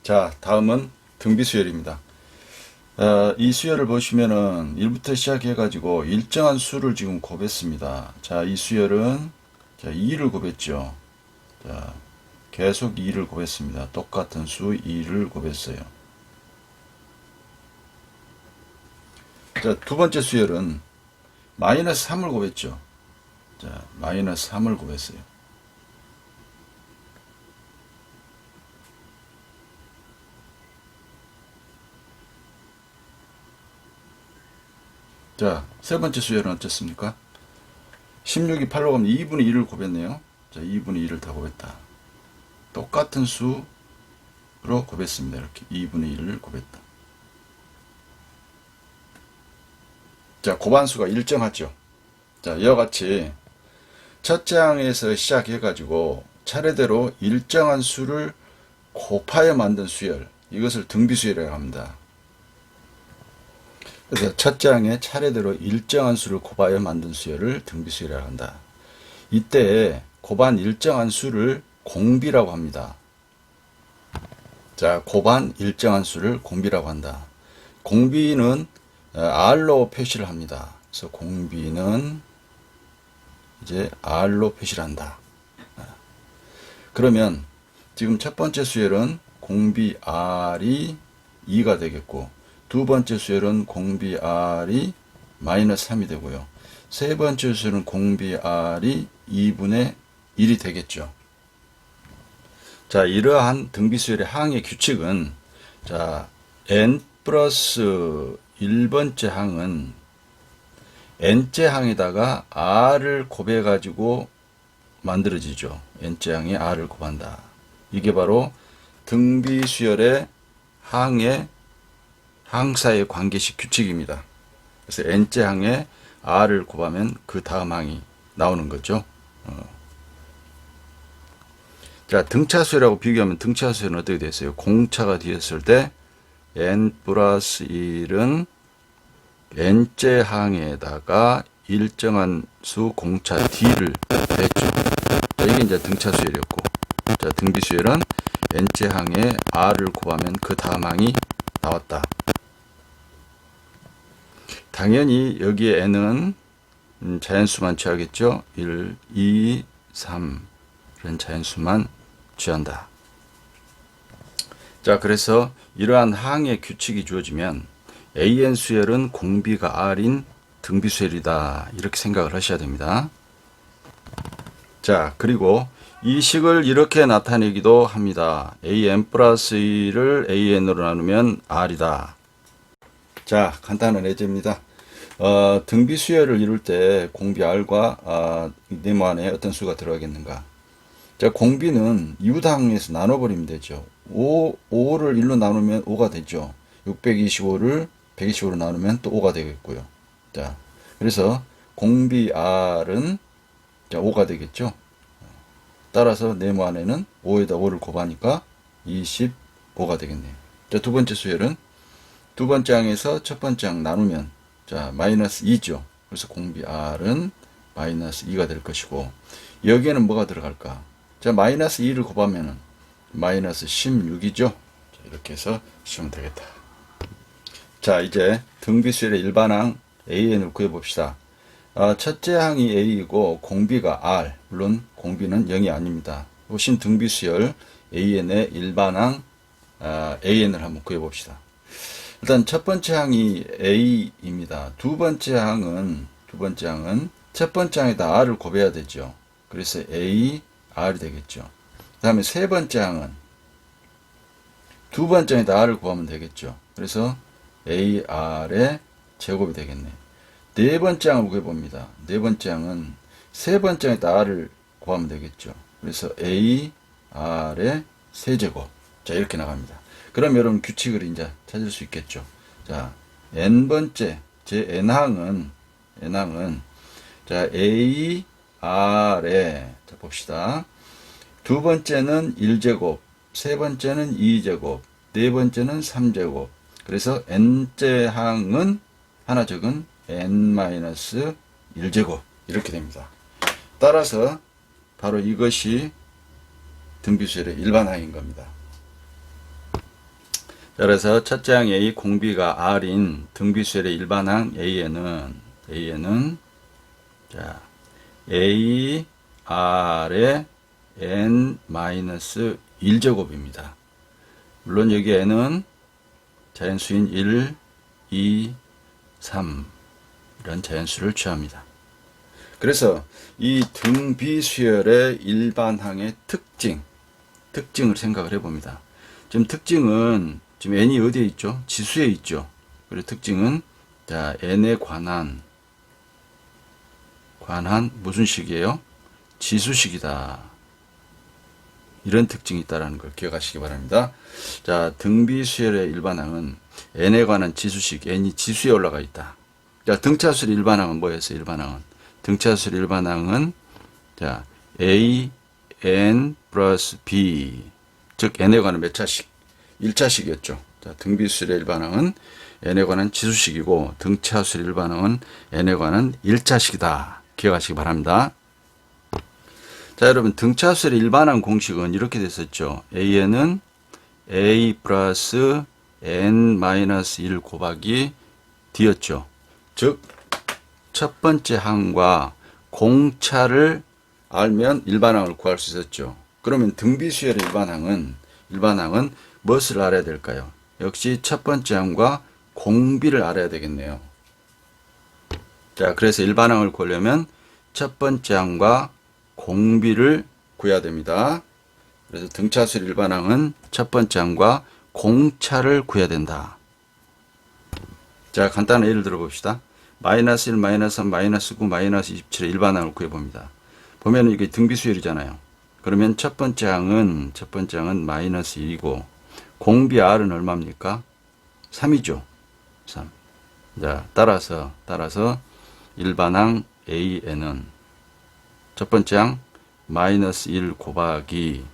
자, 다음은 등비수열입니다. 이 수열을 보시면은 1부터 시작해가지고 일정한 수를 지금 곱했습니다. 자, 이 수열은 자, 2를 곱했죠. 자, 계속 2를 곱했습니다. 똑같은 수 2를 곱했어요. 자, 두 번째 수열은 마이너스 3을 곱했죠. 자, 마이너스 3을 곱했어요. 자, 세 번째 수열은 어떻습니까? 16이 8로 가면 2분의 1을 곱했네요. 자, 2분의 1을 다 곱했다. 똑같은 수로 곱했습니다. 이렇게 2분의 1을 곱했다. 자, 곱한수가 일정하죠. 자, 이와 같이 첫째 항에서 시작해가지고 차례대로 일정한 수를 곱하여 만든 수열, 이것을 등비수열이라고 합니다. 그래서 첫째 항에 차례대로 일정한 수를 곱하여 만든 수열을 등비수열이라고 한다. 이때 곱한 일정한 수를 공비라고 합니다. 자, 곱한 일정한 수를 공비라고 한다. 공비는 R로 표시를 합니다. 그래서 공비는 이제 R로 표시를 한다. 그러면 지금 첫 번째 수열은 공비 R이 2가 되겠고, 두 번째 수열은 공비 R이 마이너스 3이 되고요. 세 번째 수열은 공비 R이 2분의 1이 되겠죠. 자, 이러한 등비수열의 항의 규칙은, 자, n 플러스 1번째 항은 n째 항에다가 r을 곱해가지고 만들어지죠. n째 항에 r을 곱한다. 이게 바로 등비수열의 항사의 관계식 규칙입니다. 그래서 n째 항에 r을 곱하면 그 다음 항이 나오는 거죠. 자, 등차수열하고 비교하면 등차수열은 어떻게 됐어요? 공차가 되었을 때 n 플러스 1은 n째 항에다가 일정한 수 공차 d를 했죠. 자, 이게 이제 등차수열이었고, 자, 등비수열은 n째 항에 r을 곱하면 그 다음 항이 나왔다. 당연히 여기에 n은 자연수만 취하겠죠. 1, 2, 3 이런 자연수만 취한다. 자, 그래서 이러한 항의 규칙이 주어지면 an 수열은 공비가 r인 등비수열이다. 이렇게 생각을 하셔야 됩니다. 자, 그리고 이 식을 이렇게 나타내기도 합니다. an 플러스 1을 an으로 나누면 r이다. 자, 간단한 예제입니다. 등비수열을 이룰 때 공비 r과 네모 안에 어떤 수가 들어가겠는가? 자, 공비는 이웃항에서 나눠버리면 되죠. 5를 1로 나누면 5가 되죠. 625를 125로 나누면 또 5가 되겠고요. 자, 그래서 공비 R은 자, 5가 되겠죠. 따라서 네모 안에는 5에다 5를 곱하니까 25가 되겠네요. 자, 두 번째 수열은 두 번째 항에서 첫 번째 항 나누면 자, 마이너스 2죠. 그래서 공비 R은 마이너스 2가 될 것이고, 여기에는 뭐가 들어갈까? 자, 마이너스 2를 곱하면은 마이너스 16이죠. 자, 이렇게 해서 쓰면 되겠다. 자, 이제 등비수열의 일반항 an을 구해봅시다. 첫째 항이 a이고 공비가 r, 물론 공비는 0이 아닙니다. 보신 등비수열 an의 일반항 an을 한번 구해봅시다. 일단 첫 번째 항이 a입니다. 두 번째 항은 첫 번째 항에다 r을 곱해야 되죠. 그래서 a, r이 되겠죠. 그 다음에 세 번째 항은 두 번째 항에다 r을 곱하면 되겠죠. 그래서 a, r의 제곱이 되겠네. 네 번째 항을 구해봅니다. 네 번째 항은 세 번째 항에다 r을 곱하면 되겠죠. 그래서 a, r의 세제곱. 자, 이렇게 나갑니다. 그럼 여러분 규칙을 이제 찾을 수 있겠죠. 자, n번째, 제 n항은, 자, a, r에, 자, 봅시다. 두 번째는 1제곱, 세 번째는 2제곱, 네 번째는 3제곱. 그래서 n째 항은 하나 적은 n-1제곱. 이렇게 됩니다. 따라서 바로 이것이 등비수열의 일반항인 겁니다. 그래서 첫째 항 A 공비가 R인 등비수열의 일반항 A에는 자, A R의 n-1제곱입니다. 물론 여기 n은 자연수인 1, 2, 3 이런 자연수를 취합니다. 그래서 이 등비수열의 일반항의 특징을 생각을 해봅니다. 지금 특징은 지금 n이 어디에 있죠? 지수에 있죠. 그리고 특징은 자 n에 관한 무슨 식이에요? 지수식이다. 이런 특징이 있다는 걸 기억하시기 바랍니다. 자, 등비수열의 일반항은 n에 관한 지수식, n이 지수에 올라가 있다. 자, 등차수열 일반항은 뭐였어요? 등차수열 일반항은 자, a n 플러스 b, 즉 n에 관한 몇 차식? 1차식이었죠. 자, 등비수열의 일반항은 n에 관한 지수식이고 등차수열 일반항은 n에 관한 1차식이다. 기억하시기 바랍니다. 자, 여러분 등차수열의 일반항 공식은 이렇게 됐었죠. an은 a 플러스 n-1 곱하기 d였죠. 즉 첫 번째 항과 공차를 알면 일반항을 구할 수 있었죠. 그러면 등비수열의 일반항은 무엇을 알아야 될까요? 역시 첫 번째 항과 공비를 알아야 되겠네요. 자, 그래서 일반항을 구하려면 첫 번째 항과 공비를 구해야 됩니다. 그래서 등차수열 일반항은 첫 번째 항과 공차를 구해야 된다. 자, 간단한 예를 들어봅시다. 마이너스 1, 마이너스 3, 마이너스 9, 마이너스 27의 일반항을 구해봅니다. 보면 이게 등비수열이잖아요. 그러면 첫 번째 항은 마이너스 1이고 공비 R은 얼마입니까? 3이죠. 3. 자, 따라서 일반항 AN은 첫 번째 항 마이너스 1 곱하기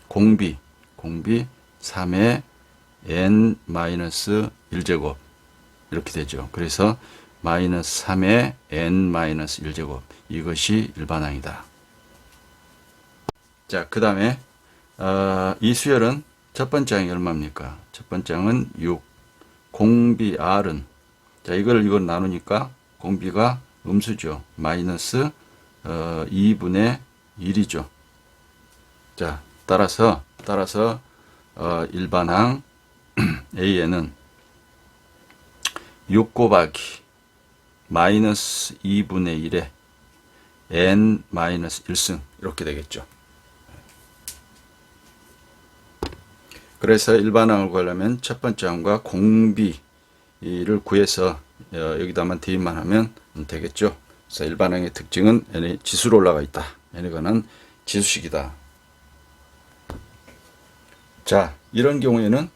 공비 3의 n-1제곱 이렇게 되죠. 그래서 마이너스 3의 n-1제곱 이것이 일반항이다. 자, 그 다음에 이 수열은 첫 번째 항이 얼마입니까? 첫 번째 항은 6 공비 R은 자, 이걸 나누니까 공비가 음수죠. 마이너스 2분의 1이죠. 자, 따라서 일반항 A에는 6 곱하기 마이너스 2분의 1에 n 마이너스 1승 이렇게 되겠죠. 그래서 일반항을 구하려면 첫 번째 항과 공비를 구해서 여기다만 대입만 하면 되겠죠. 그래서 일반항의 특징은 n이 지수로 올라가 있다. n에 관한 지수식이다. 자, 이런 경우에는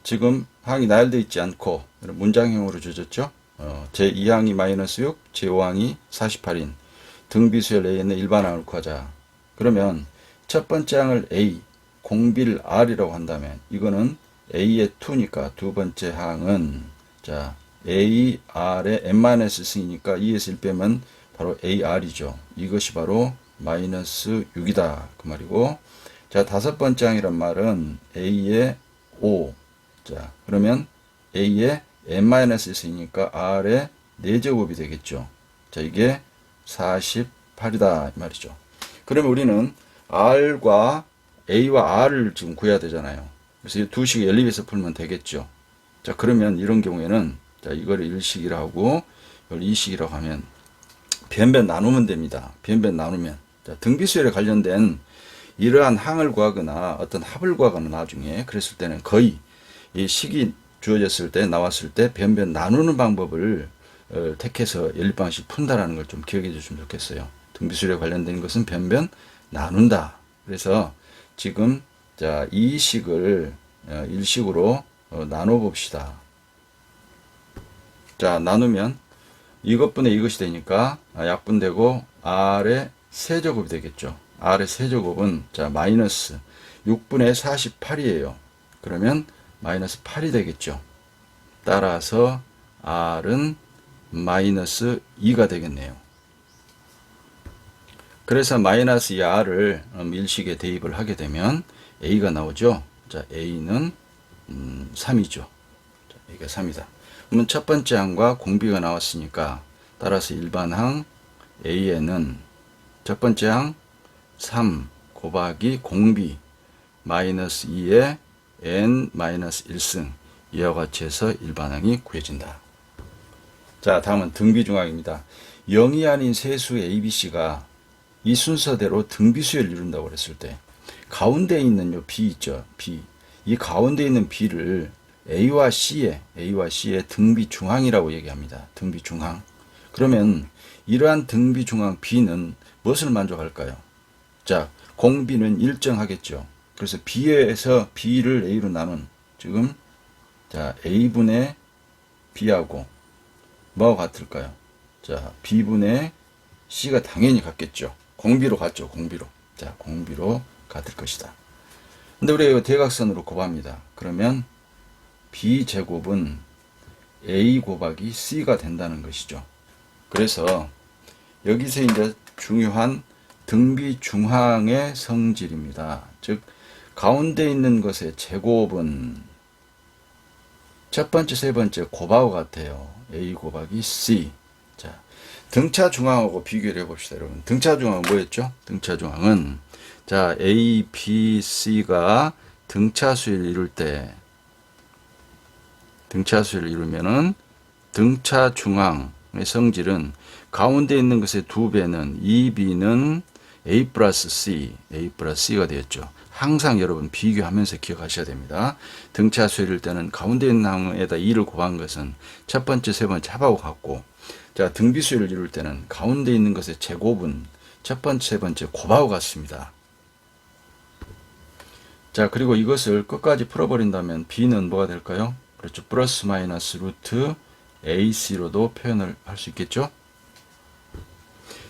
지금 항이 나열되어 있지 않고 문장형으로 주어졌죠. 제2항이 마이너스 6, 제5항이 48인 등비수열 A의 일반항을 구하자. 그러면 첫 번째 항을 A, 공비를 R이라고 한다면 이거는 A의 2니까 두 번째 항은 자 A, R의 n-승이니까 2에서 1 빼면 바로 AR이죠. 이것이 바로 마이너스 6이다. 그 말이고 자, 다섯 번째 항이란 말은 A의 5. 자, 그러면 A의 n-있으니까 R의 4제곱이 되겠죠. 자, 이게 48이다. 이 말이죠. 그러면 우리는 R과 A와 R을 지금 구해야 되잖아요. 그래서 이 두 식을 연립해서 풀면 되겠죠. 자, 그러면 이런 경우에는 자, 이거를 1식이라고 이걸 2식이라고 하면 변변 나누면 됩니다. 변변 나누면. 자, 등비수열에 관련된 이러한 항을 구하거나 어떤 합을 구하거나 나중에 그랬을 때는 거의 이 식이 주어졌을 때 나왔을 때 변변 나누는 방법을 택해서 연립방식 푼다라는 걸 좀 기억해 주시면 좋겠어요. 등비수열에 관련된 것은 변변 나눈다. 그래서 지금 자, 이 식을 일식으로 나눠 봅시다. 자, 나누면 이것분의 이것이 되니까 약분되고 R의 세제곱이 되겠죠. R의 세제곱은 자 마이너스 6분의 48이에요. 그러면 마이너스 8이 되겠죠. 따라서 R은 마이너스 2가 되겠네요. 그래서 마이너스 2R을 일식에 대입을 하게 되면 A가 나오죠. 자, A는 3이죠. 이게 3이다. 그러면 첫 번째 항과 공비가 나왔으니까 따라서 일반항 A에는 첫 번째 항 3 곱하기 공비 마이너스 2의 n 마이너스 1승 이와 같이 해서 일반항이 구해진다. 자, 다음은 등비중항입니다. 0이 아닌 세수 ABC가 이 순서대로 등비수열을 이룬다고 그랬을 때 가운데 있는 요 B 있죠. B. 이 가운데 있는 B를 A와 C의 등비중항이라고 얘기합니다. 등비중항. 그러면 이러한 등비중항 B는 무엇을 만족할까요? 자, 공비는 일정하겠죠. 그래서 B에서 B를 A로 나눈 지금 자 A분의 B하고 뭐하고 같을까요? 자, B분의 C가 당연히 같겠죠. 공비로 같죠. 공비로. 자, 공비로 같을 것이다. 근데 우리가 이거 대각선으로 곱합니다. 그러면 B제곱은 A 곱하기 C가 된다는 것이죠. 그래서 여기서 이제 중요한 등비중항의 성질입니다. 즉 가운데 있는 것의 제곱은 첫 번째, 세 번째 곱하고 같아요. A 곱하기 C. 자, 등차중항하고 비교를 해봅시다, 여러분. 등차중항은 뭐였죠? 등차중항은 자, A, B, C가 등차수를 이룰 때 등차수를 이루면은 등차중항의 성질은 가운데 있는 것의 2배는 2B는 A 플러스 C가 되었죠. 항상 여러분 비교하면서 기억하셔야 됩니다. 등차수일 때는 가운데 있는 항에다 2를 곱한 것은 첫 번째, 세 번째 합하고 같고, 자, 등비수를 이룰 때는 가운데 있는 것의 제곱은 첫 번째, 세 번째 곱하고 같습니다. 자, 그리고 이것을 끝까지 풀어버린다면 B는 뭐가 될까요? 그렇죠. 플러스 마이너스 루트 AC로도 표현을 할 수 있겠죠?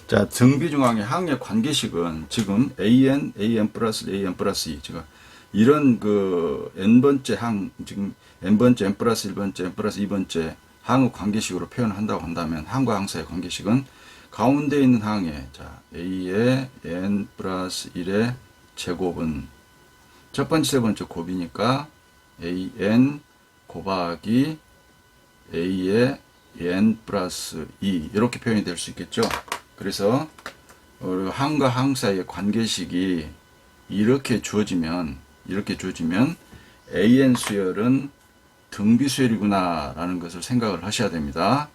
자, 등비중항의 항의 관계식은 지금 AN 플러스 E. 제가 이런 그 n번째 항, 지금 n번째, n 플러스 1번째, n 플러스 2번째 항의 관계식으로 표현한다고 한다면 항과 항 사이의 관계식은 가운데 있는 항에, 자, A의 n 플러스 1의 제곱은 첫 번째, 세 번째 곱이니까 AN 곱하기 A의 n 플러스 2 이렇게 표현이 될 수 있겠죠. 그래서 항과 항 사이의 관계식이 이렇게 주어지면 AN 수열은 등비 수열이구나 라는 것을 생각을 하셔야 됩니다.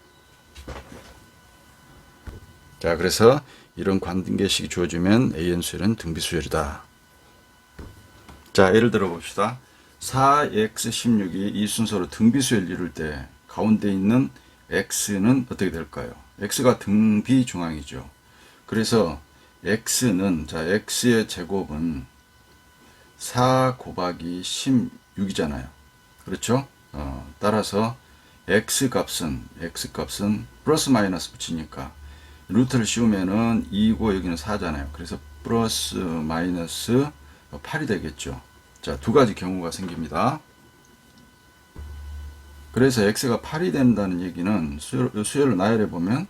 자, 그래서 이런 관계식이 주어지면 AN 수열은 등비 수열이다. 자, 예를 들어 봅시다. 4x16이 이 순서로 등비 수열을 이룰 때 가운데 있는 x는 어떻게 될까요? x가 등비중항이죠. 그래서 x는, 자, x의 제곱은 4 곱하기 16이잖아요. 그렇죠? 따라서 x 값은 플러스 마이너스 붙이니까 루트를 씌우면은 2고 여기는 4잖아요. 그래서 플러스 마이너스 8이 되겠죠. 자, 두 가지 경우가 생깁니다. 그래서 x가 8이 된다는 얘기는 수열을 나열해 보면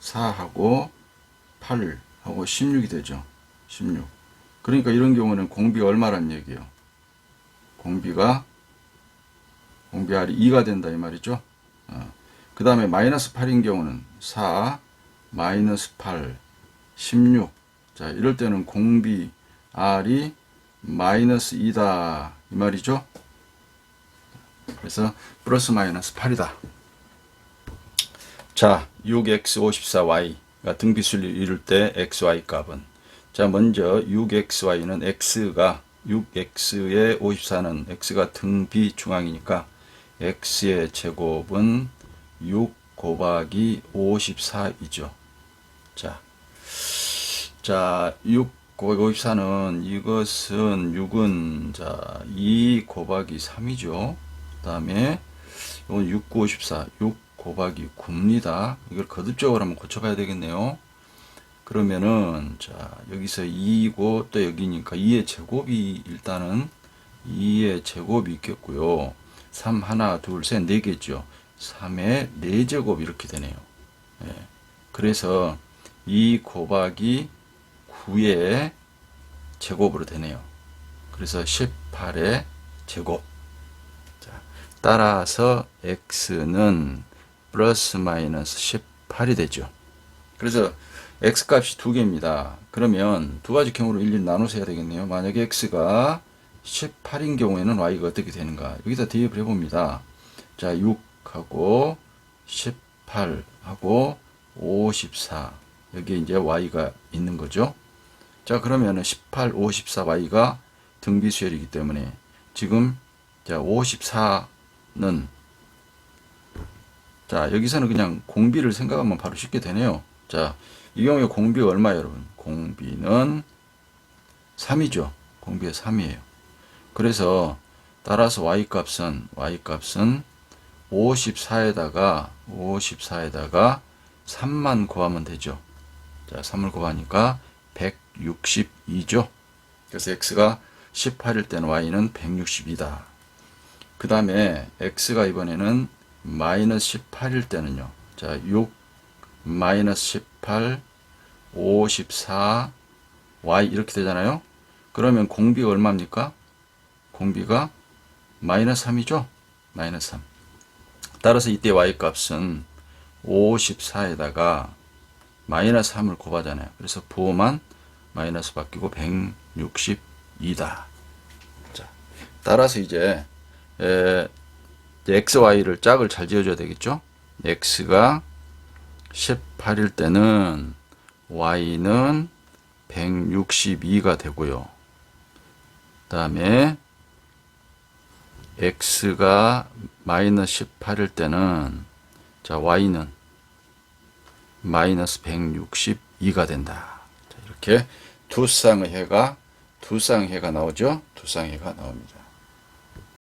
4하고 8하고 16이 되죠. 16. 그러니까 이런 경우는 공비가 얼마란 얘기예요? 공비가 R이 2가 된다 이 말이죠. 그 다음에 마이너스 8인 경우는 4 마이너스 8 16. 자, 이럴 때는 공비 R이 마이너스 2다 이 말이죠. 그래서 플러스 마이너스 8이다. 자, 6x54y가 등비수를 이룰 때 xy 값은, 자, 먼저 6xy는 x가 6x의 54는 x가 등비중항이니까 x의 제곱은 6 곱하기 54이죠. 자, 6 곱하기 54는 이것은 6은 자 2 곱하기 3이죠. 그 다음에 이건 6, 9, 54, 6 곱하기 9입니다. 이걸 거듭적으로 한번 고쳐봐야 되겠네요. 그러면은 자 여기서 2이고 또 여기니까 2의 제곱이 일단은 2의 제곱이 있겠고요. 3 하나 둘 셋 4개죠. 3의 4제곱 이렇게 되네요. 예. 그래서 2 곱하기 9의 제곱으로 되네요. 그래서 18의 제곱. 따라서 x는 플러스 마이너스 18이 되죠. 그래서 x값이 두 개입니다. 그러면 두 가지 경우로 일일이 나눠서 해야 되겠네요. 만약에 x가 18인 경우에는 y가 어떻게 되는가? 여기다 대입을 해봅니다. 자, 6하고 18하고 54. 여기에 이제 y가 있는 거죠. 자, 그러면은 18, 54, y가 등비수열이기 때문에 지금 자, 54는 자, 여기서는 그냥 공비를 생각하면 바로 쉽게 되네요. 자, 이 경우에 공비가 얼마예요, 여러분? 공비는 3이죠. 공비가 3이에요. 그래서 따라서 y값은 54에다가 3만 곱하면 되죠. 자, 3을 곱하니까 162죠. 그래서 x가 18일 때는 y는 162다. 그 다음에 x가 이번에는 마이너스 18일 때는요. 자, 6 마이너스 18 54 y 이렇게 되잖아요. 그러면 공비가 얼마입니까? 공비가 마이너스 3이죠. 마이너스 3. 따라서 이때 y 값은 54에다가 마이너스 3을 곱하잖아요. 그래서 부호만 마이너스 바뀌고 162다. 자, 따라서 이제 x, y를 짝을 잘 지어줘야 되겠죠. x가 18일 때는 y는 162가 되고요. 그 다음에 x가 마이너스 18일 때는 자, y는 마이너스 162가 된다. 자, 이렇게 두 쌍의 해가 나오죠. 두 쌍의 해가 나옵니다.